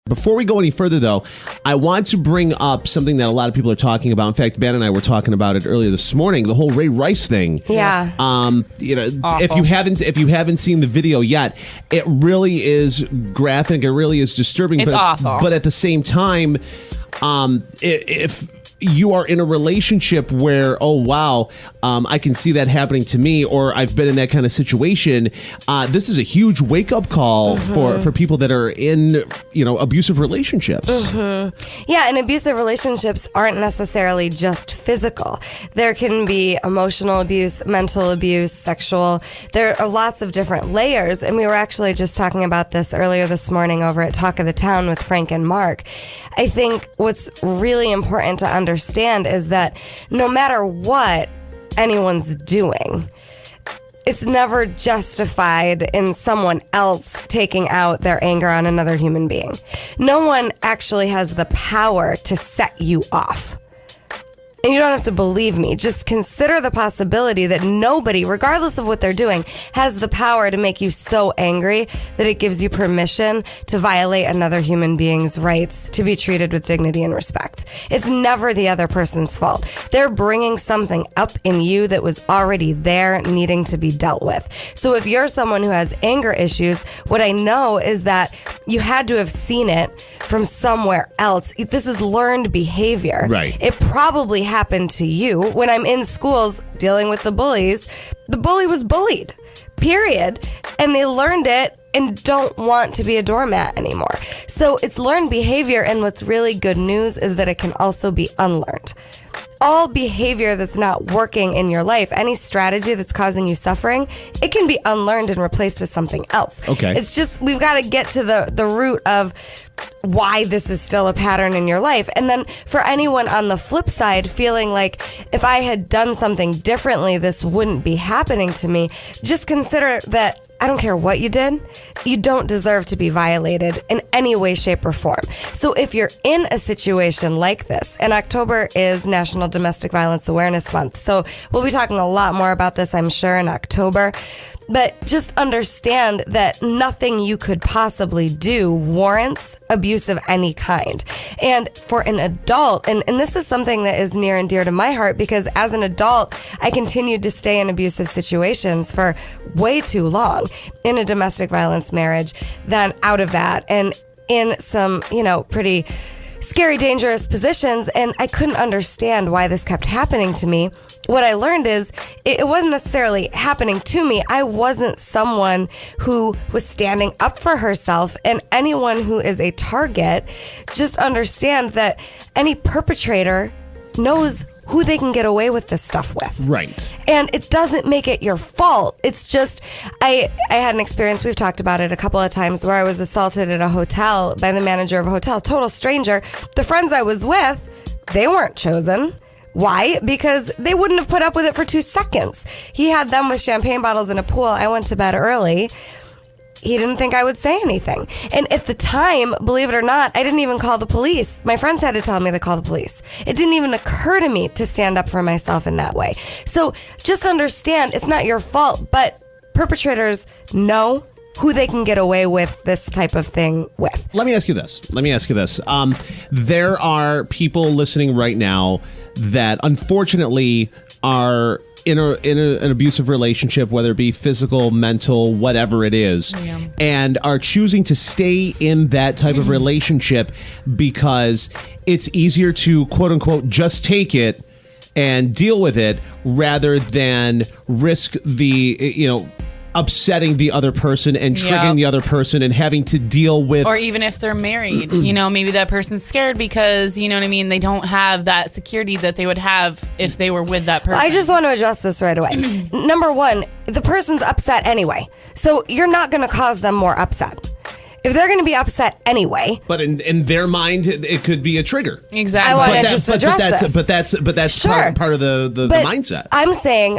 Before we go any further, though, I want to bring up something that a lot of people are talking about. In fact, Ben and I were talking about it earlier this morning. The whole Ray Rice thing. Yeah. If you haven't seen the video yet, it really is graphic. It really is disturbing. It's awful. But at the same time, if you are in a relationship where, oh, wow, I can see that happening to me, or I've been in that kind of situation, this is a huge wake-up call for people that are in, abusive relationships. Yeah, and abusive relationships aren't necessarily just physical. There can be emotional abuse, mental abuse, sexual. There are lots of different layers, and we were actually just talking about this earlier this morning over at Talk of the Town with Frank and Mark. I think what's really important to understand is that no matter what anyone's doing, it's never justified in someone else taking out their anger on another human being. No one actually has the power to set you off. And you don't have to believe me. Just consider the possibility that nobody, regardless of what they're doing, has the power to make you so angry that it gives you permission to violate another human being's rights to be treated with dignity and respect. It's never the other person's fault. They're bringing something up in you that was already there needing to be dealt with. So if you're someone who has anger issues, what I know is that you had to have seen it from somewhere else. This is learned behavior. Right. It probably happened to you. When I'm in schools dealing with the bullies, the bully was bullied, period. And they learned it and don't want to be a doormat anymore. So it's learned behavior, and what's really good news is that it can also be unlearned. All behavior that's not working in your life, any strategy that's causing you suffering, it can be unlearned and replaced with something else. Okay. It's just, we've got to get to the root of why this is still a pattern in your life. And then for anyone on the flip side feeling like if I had done something differently, this wouldn't be happening to me, just consider that I don't care what you did, you don't deserve to be violated in any way, shape, or form. So if you're in a situation like this, and October is National Domestic Violence Awareness Month, so we'll be talking a lot more about this, I'm sure, in October. But just understand that nothing you could possibly do warrants abuse of any kind. And for an adult, and this is something that is near and dear to my heart, because as an adult, I continued to stay in abusive situations for way too long in a domestic violence marriage, then out of that, and in some, pretty scary, dangerous positions, and I couldn't understand why this kept happening to me. What I learned is it wasn't necessarily happening to me. I wasn't someone who was standing up for herself, and anyone who is a target, just understand that any perpetrator knows who they can get away with this stuff with. Right. And it doesn't make it your fault. It's just, I had an experience, we've talked about it a couple of times, where I was assaulted at a hotel by the manager of a hotel, total stranger. The friends I was with, they weren't chosen. Why? Because they wouldn't have put up with it for 2 seconds. He had them with champagne bottles in a pool. I went to bed early. He didn't think I would say anything. And at the time, believe it or not, I didn't even call the police. My friends had to tell me to call the police. It didn't even occur to me to stand up for myself in that way. So just understand, it's not your fault, but perpetrators know who they can get away with this type of thing with. Let me ask you this. There are people listening right now that unfortunately are in an abusive relationship, whether it be physical, mental, whatever it is, and are choosing to stay in that type of relationship because it's easier to, quote unquote, just take it and deal with it rather than risk the, upsetting the other person and triggering the other person and having to deal with. Or even if they're married, maybe that person's scared because, they don't have that security that they would have if they were with that person. I just want to address this right away. Number one, the person's upset anyway. So you're not going to cause them more upset. If they're going to be upset anyway. But in their mind, it could be a trigger. Exactly. I want to just address this. But that's sure. part of the mindset. I'm saying,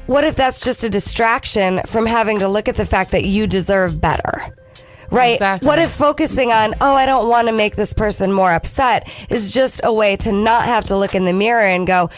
what if that's just a distraction from having to look at the fact that you deserve better? Right? Exactly. What if focusing on, I don't want to make this person more upset is just a way to not have to look in the mirror and go,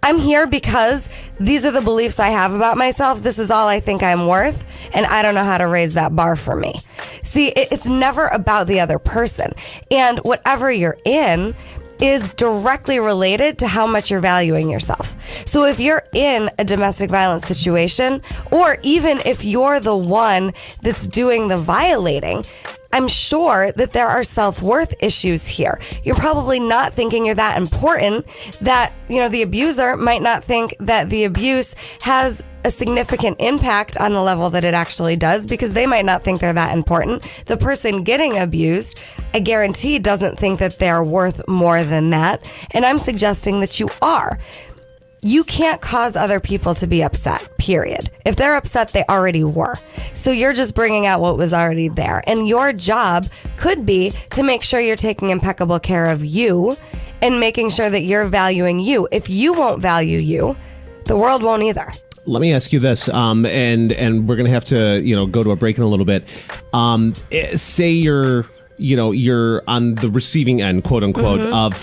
I'm here because these are the beliefs I have about myself. This is all I think I'm worth, and I don't know how to raise that bar for me. See, it's never about the other person. And whatever you're in is directly related to how much you're valuing yourself. So if you're in a domestic violence situation, or even if you're the one that's doing the violating, I'm sure that there are self-worth issues here. You're probably not thinking you're that important, that, the abuser might not think that the abuse has a significant impact on the level that it actually does, because they might not think they're that important. The person getting abused, I guarantee, doesn't think that they're worth more than that. And I'm suggesting that you are. You can't cause other people to be upset, period. If they're upset, they already were. So you're just bringing out what was already there. And your job could be to make sure you're taking impeccable care of you and making sure that you're valuing you. If you won't value you, the world won't either. Let me ask you this, and we're going to have to, go to a break in a little bit. Say you're on the receiving end, quote unquote,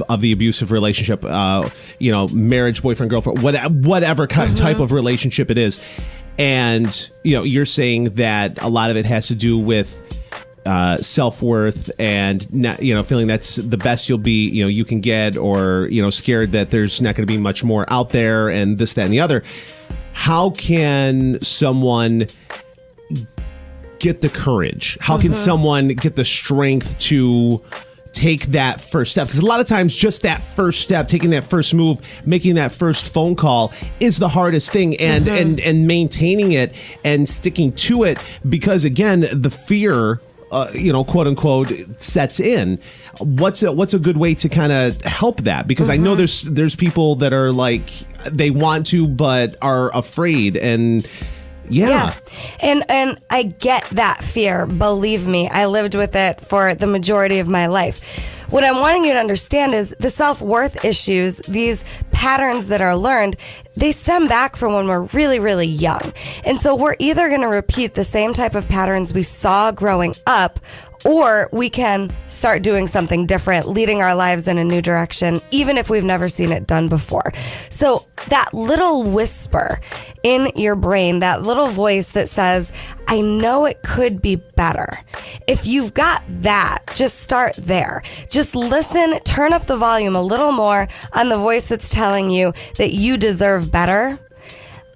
of the abusive relationship, marriage, boyfriend, girlfriend, whatever type of relationship it is. And, you're saying that a lot of it has to do with self-worth and, not, feeling that's the best you'll be, you can get, or, scared that there's not going to be much more out there, and this, that, and the other. How can someone get the courage? How can someone get the strength to take that first step? Because a lot of times just that first step, taking that first move, making that first phone call is the hardest thing, and maintaining it and sticking to it, because again, the fear, quote unquote, sets in. What's a good way to kind of help that? Because I know there's people that are like, they want to but are afraid, and yeah. And I get that fear. Believe me, I lived with it for the majority of my life. What I'm wanting you to understand is the self-worth issues, these patterns that are learned, they stem back from when we're really, really young. And so we're either going to repeat the same type of patterns we saw growing up, or we can start doing something different, leading our lives in a new direction, even if we've never seen it done before. So that little whisper in your brain, that little voice that says, I know it could be better. If you've got that, just start there. Just listen, turn up the volume a little more on the voice that's telling you that you deserve better.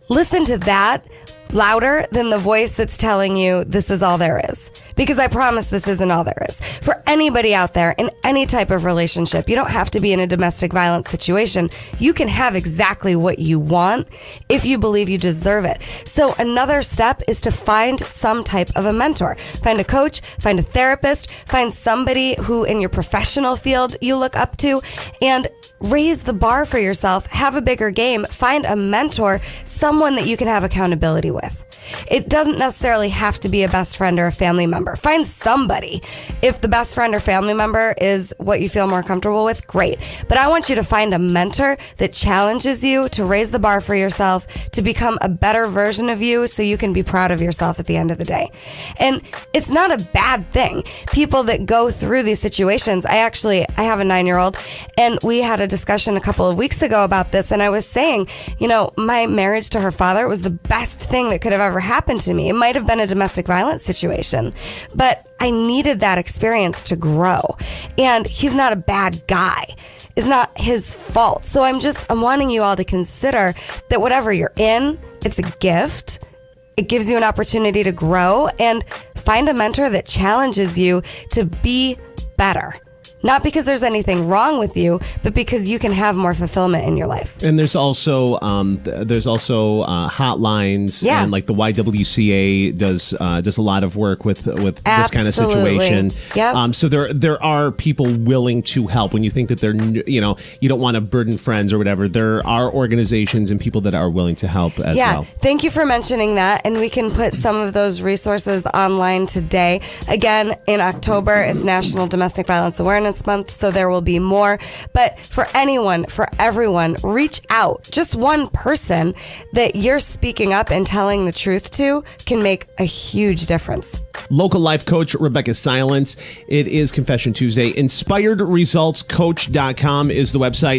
Listen to that louder than the voice that's telling you this is all there is. Because I promise this isn't all there is. For anybody out there in any type of relationship, you don't have to be in a domestic violence situation. You can have exactly what you want if you believe you deserve it. So another step is to find some type of a mentor. Find a coach, find a therapist, find somebody who in your professional field you look up to, and raise the bar for yourself. Have a bigger game. Find a mentor, someone that you can have accountability with. It doesn't necessarily have to be a best friend or a family member. Find somebody. If the best friend or family member is what you feel more comfortable with, great. But I want you to find a mentor that challenges you to raise the bar for yourself, to become a better version of you so you can be proud of yourself at the end of the day. And it's not a bad thing. People that go through these situations, I have a 9-year-old, and we had a discussion a couple of weeks ago about this, and I was saying, my marriage to her father was the best thing that could have ever happened to me. It might have been a domestic violence situation, but I needed that experience to grow. And he's not a bad guy. It's not his fault. So I'm wanting you all to consider that whatever you're in, it's a gift. It gives you an opportunity to grow, and find a mentor that challenges you to be better. Not because there's anything wrong with you, but because you can have more fulfillment in your life. And there's also hotlines, and like the YWCA does a lot of work with this kind of situation. Yep. So there are people willing to help when you think that you don't want to burden friends or whatever. There are organizations and people that are willing to help as well. Thank you for mentioning that, and we can put some of those resources online today. Again, in October, it's National Domestic Violence Awareness Month, so there will be more. But for anyone, for everyone, reach out. Just one person that you're speaking up and telling the truth to can make a huge difference. Local life coach Rebecca Silence. It is Confession Tuesday. InspiredResultsCoach.com is the website.